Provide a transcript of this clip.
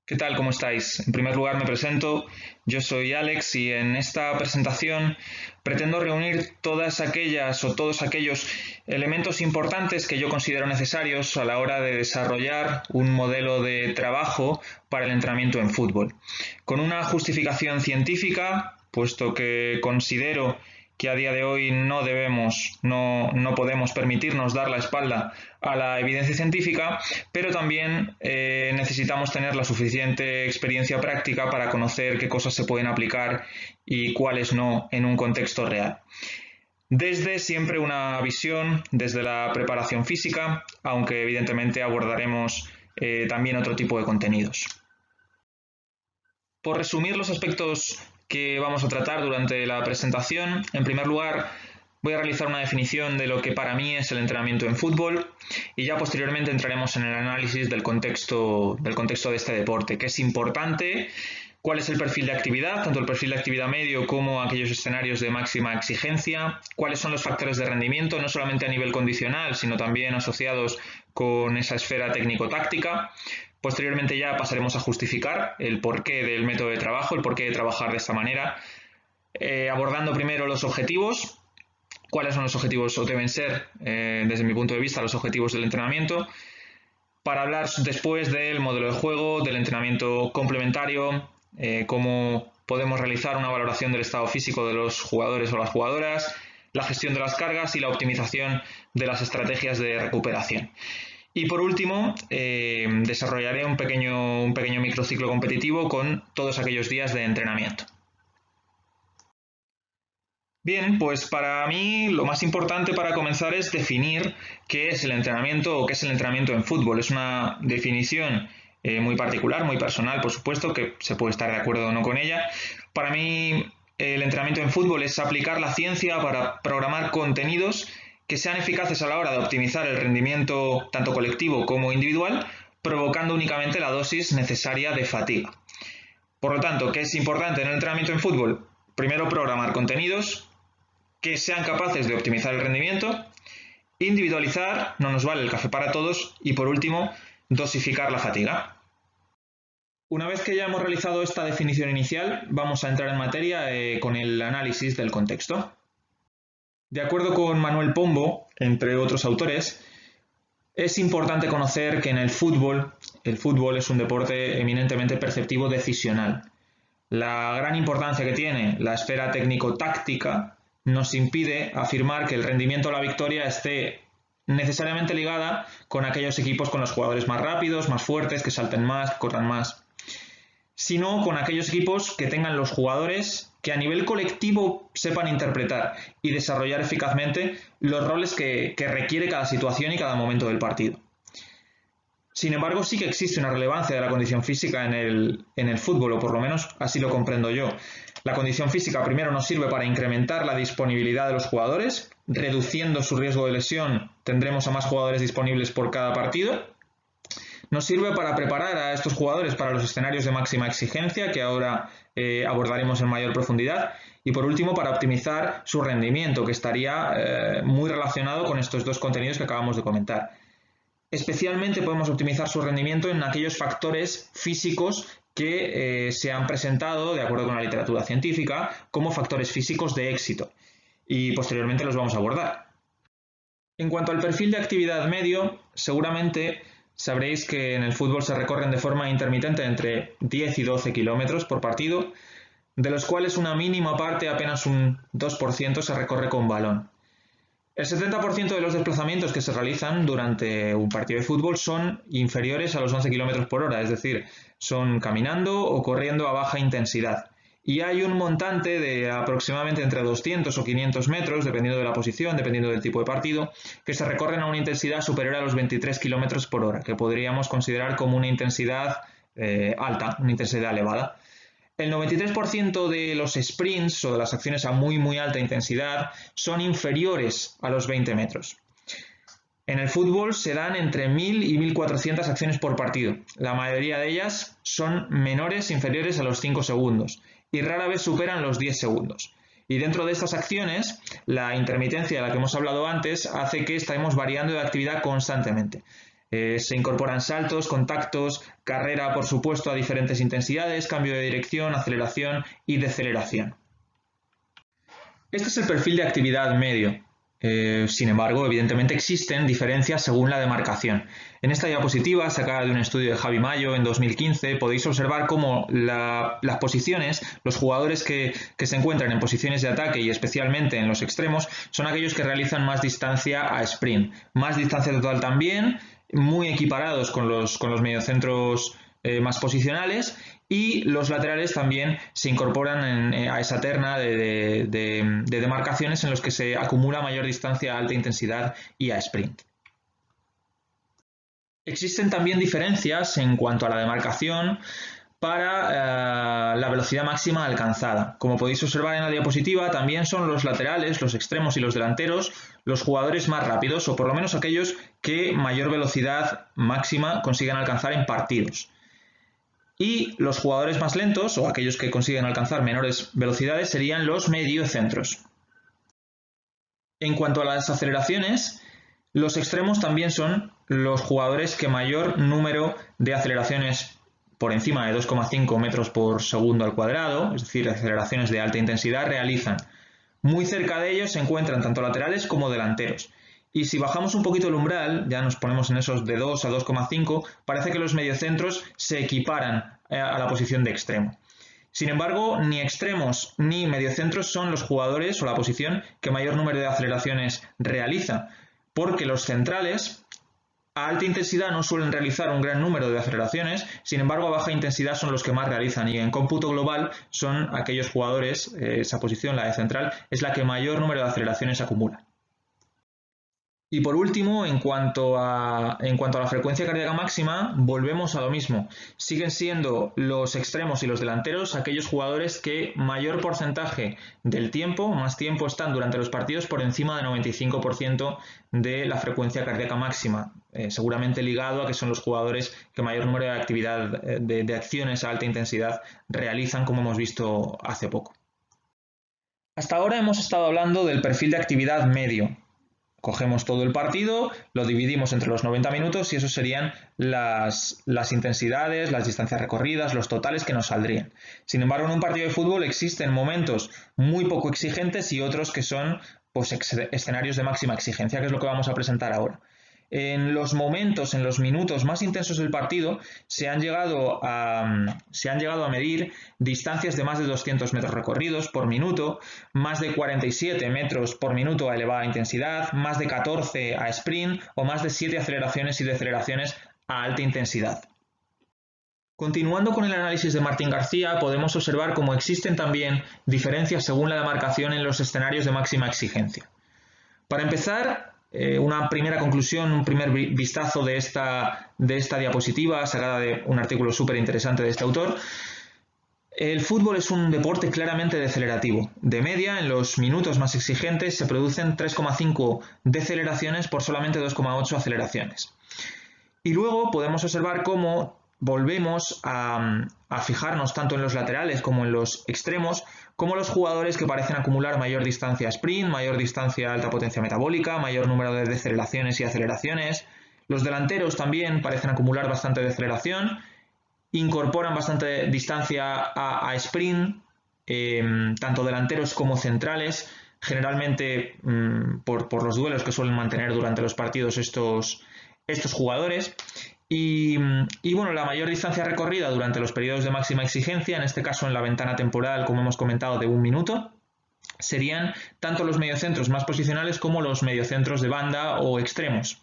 ¿Qué tal? ¿Cómo estáis? En primer lugar me presento, yo soy Alex y en esta presentación pretendo reunir todas aquellas o todos aquellos elementos importantes que yo considero necesarios a la hora de desarrollar un modelo de trabajo para el entrenamiento en fútbol. Con una justificación científica, puesto que considero que a día de hoy no podemos permitirnos dar la espalda a la evidencia científica, pero también necesitamos tener la suficiente experiencia práctica para conocer qué cosas se pueden aplicar y cuáles no en un contexto real. Desde siempre una visión desde la preparación física, aunque evidentemente abordaremos también otro tipo de contenidos. Por resumir los aspectos que vamos a tratar durante la presentación, en primer lugar voy a realizar una definición de lo que para mí es el entrenamiento en fútbol y ya posteriormente entraremos en el análisis del contexto de este deporte, que es importante, cuál es el perfil de actividad, tanto el perfil de actividad medio como aquellos escenarios de máxima exigencia, cuáles son los factores de rendimiento, no solamente a nivel condicional, sino también asociados con esa esfera técnico-táctica. Posteriormente ya pasaremos a justificar el porqué del método de trabajo, el porqué de trabajar de esta manera, abordando primero los objetivos, cuáles son los objetivos o deben ser, desde mi punto de vista, los objetivos del entrenamiento, para hablar después del modelo de juego, del entrenamiento complementario, cómo podemos realizar una valoración del estado físico de los jugadores o las jugadoras, la gestión de las cargas y la optimización de las estrategias de recuperación. Y por último, desarrollaré un pequeño microciclo competitivo con todos aquellos días de entrenamiento. Bien, pues para mí lo más importante para comenzar es definir qué es el entrenamiento o qué es el entrenamiento en fútbol. Es una definición muy particular, muy personal, por supuesto, que se puede estar de acuerdo o no con ella. Para mí, el entrenamiento en fútbol es aplicar la ciencia para programar contenidos que sean eficaces a la hora de optimizar el rendimiento tanto colectivo como individual, provocando únicamente la dosis necesaria de fatiga. Por lo tanto, ¿qué es importante en el entrenamiento en fútbol? Primero, programar contenidos que sean capaces de optimizar el rendimiento, individualizar, no nos vale el café para todos, y por último, dosificar la fatiga. Una vez que ya hemos realizado esta definición inicial, vamos a entrar en materia con el análisis del contexto. De acuerdo con Manuel Pombo, entre otros autores, es importante conocer que en el fútbol es un deporte eminentemente perceptivo decisional. La gran importancia que tiene la esfera técnico-táctica nos impide afirmar que el rendimiento o la victoria esté necesariamente ligada con aquellos equipos con los jugadores más rápidos, más fuertes, que salten más, que corran más, sino con aquellos equipos que tengan los jugadores que a nivel colectivo sepan interpretar y desarrollar eficazmente los roles que requiere cada situación y cada momento del partido. Sin embargo, sí que existe una relevancia de la condición física en el fútbol, o por lo menos así lo comprendo yo. La condición física primero nos sirve para incrementar la disponibilidad de los jugadores, reduciendo su riesgo de lesión, tendremos a más jugadores disponibles por cada partido. Nos sirve para preparar a estos jugadores para los escenarios de máxima exigencia, que ahora abordaremos en mayor profundidad. Y por último, para optimizar su rendimiento, que estaría muy relacionado con estos dos contenidos que acabamos de comentar. Especialmente podemos optimizar su rendimiento en aquellos factores físicos que se han presentado, de acuerdo con la literatura científica, como factores físicos de éxito. Y posteriormente los vamos a abordar. En cuanto al perfil de actividad medio, seguramente sabréis que en el fútbol se recorren de forma intermitente entre 10 y 12 kilómetros por partido, de los cuales una mínima parte, apenas un 2%, se recorre con balón. El 70% de los desplazamientos que se realizan durante un partido de fútbol son inferiores a los 11 km por hora, es decir, son caminando o corriendo a baja intensidad. Y hay un montante de aproximadamente entre 200 o 500 metros, dependiendo de la posición, dependiendo del tipo de partido, que se recorren a una intensidad superior a los 23 km por hora, que podríamos considerar como una intensidad alta, una intensidad elevada. El 93% de los sprints o de las acciones a muy alta intensidad son inferiores a los 20 metros. En el fútbol se dan entre 1000 y 1400 acciones por partido. La mayoría de ellas son menores, inferiores a los 5 segundos y rara vez superan los 10 segundos. Y dentro de estas acciones, la intermitencia de la que hemos hablado antes hace que estemos variando de actividad constantemente. Se incorporan saltos, contactos, carrera, por supuesto, a diferentes intensidades, cambio de dirección, aceleración y deceleración. Este es el perfil de actividad medio. Sin embargo, evidentemente existen diferencias según la demarcación. En esta diapositiva, sacada de un estudio de Javi Mayo en 2015, podéis observar cómo las posiciones, los jugadores que se encuentran en posiciones de ataque y especialmente en los extremos, son aquellos que realizan más distancia a sprint. Más distancia total también, muy equiparados con los mediocentros más posicionales, y los laterales también se incorporan a esa terna de demarcaciones en los que se acumula mayor distancia a alta intensidad y a sprint. Existen también diferencias en cuanto a la demarcación para la velocidad máxima alcanzada. Como podéis observar en la diapositiva, también son los laterales, los extremos y los delanteros los jugadores más rápidos, o por lo menos aquellos que mayor velocidad máxima consiguen alcanzar en partidos. Y los jugadores más lentos, o aquellos que consiguen alcanzar menores velocidades, serían los mediocentros. En cuanto a las aceleraciones, los extremos también son los jugadores que mayor número de aceleraciones por encima de 2,5 metros por segundo al cuadrado, es decir, aceleraciones de alta intensidad, realizan. Muy cerca de ellos se encuentran tanto laterales como delanteros. Y si bajamos un poquito el umbral, ya nos ponemos en esos de 2 a 2,5, parece que los mediocentros se equiparan a la posición de extremo. Sin embargo, ni extremos ni mediocentros son los jugadores o la posición que mayor número de aceleraciones realiza, porque los centrales a alta intensidad no suelen realizar un gran número de aceleraciones, sin embargo a baja intensidad son los que más realizan, y en cómputo global son aquellos jugadores, esa posición, la de central, es la que mayor número de aceleraciones acumula. Y por último, en cuanto a la frecuencia cardíaca máxima, volvemos a lo mismo. Siguen siendo los extremos y los delanteros aquellos jugadores que mayor porcentaje del tiempo, más tiempo, están durante los partidos por encima del 95% de la frecuencia cardíaca máxima. Seguramente ligado a que son los jugadores que mayor número de actividad, de acciones a alta intensidad realizan, como hemos visto hace poco. Hasta ahora hemos estado hablando del perfil de actividad medio. Cogemos todo el partido, lo dividimos entre los 90 minutos y eso serían las intensidades, las distancias recorridas, los totales que nos saldrían. Sin embargo, en un partido de fútbol existen momentos muy poco exigentes y otros que son escenarios de máxima exigencia, que es lo que vamos a presentar ahora. En los minutos más intensos del partido se han llegado a medir distancias de más de 200 metros recorridos por minuto, más de 47 metros por minuto a elevada intensidad, más de 14 a sprint o más de 7 aceleraciones y deceleraciones a alta intensidad. Continuando con el análisis de Martín García, podemos observar cómo existen también diferencias según la demarcación en los escenarios de máxima exigencia. Para empezar, una primera conclusión, un primer vistazo de esta diapositiva sacada de un artículo súper interesante de este autor. El fútbol es un deporte claramente decelerativo. De media, en los minutos más exigentes se producen 3,5 deceleraciones por solamente 2,8 aceleraciones. Y luego podemos observar cómo volvemos a fijarnos tanto en los laterales como en los extremos, como los jugadores que parecen acumular mayor distancia a sprint, mayor distancia a alta potencia metabólica, mayor número de deceleraciones y aceleraciones. Los delanteros también parecen acumular bastante deceleración, incorporan bastante distancia a sprint, tanto delanteros como centrales, generalmente por los duelos que suelen mantener durante los partidos estos jugadores. Y bueno, la mayor distancia recorrida durante los periodos de máxima exigencia, en este caso en la ventana temporal, como hemos comentado, de 1 minuto, serían tanto los mediocentros más posicionales como los mediocentros de banda o extremos.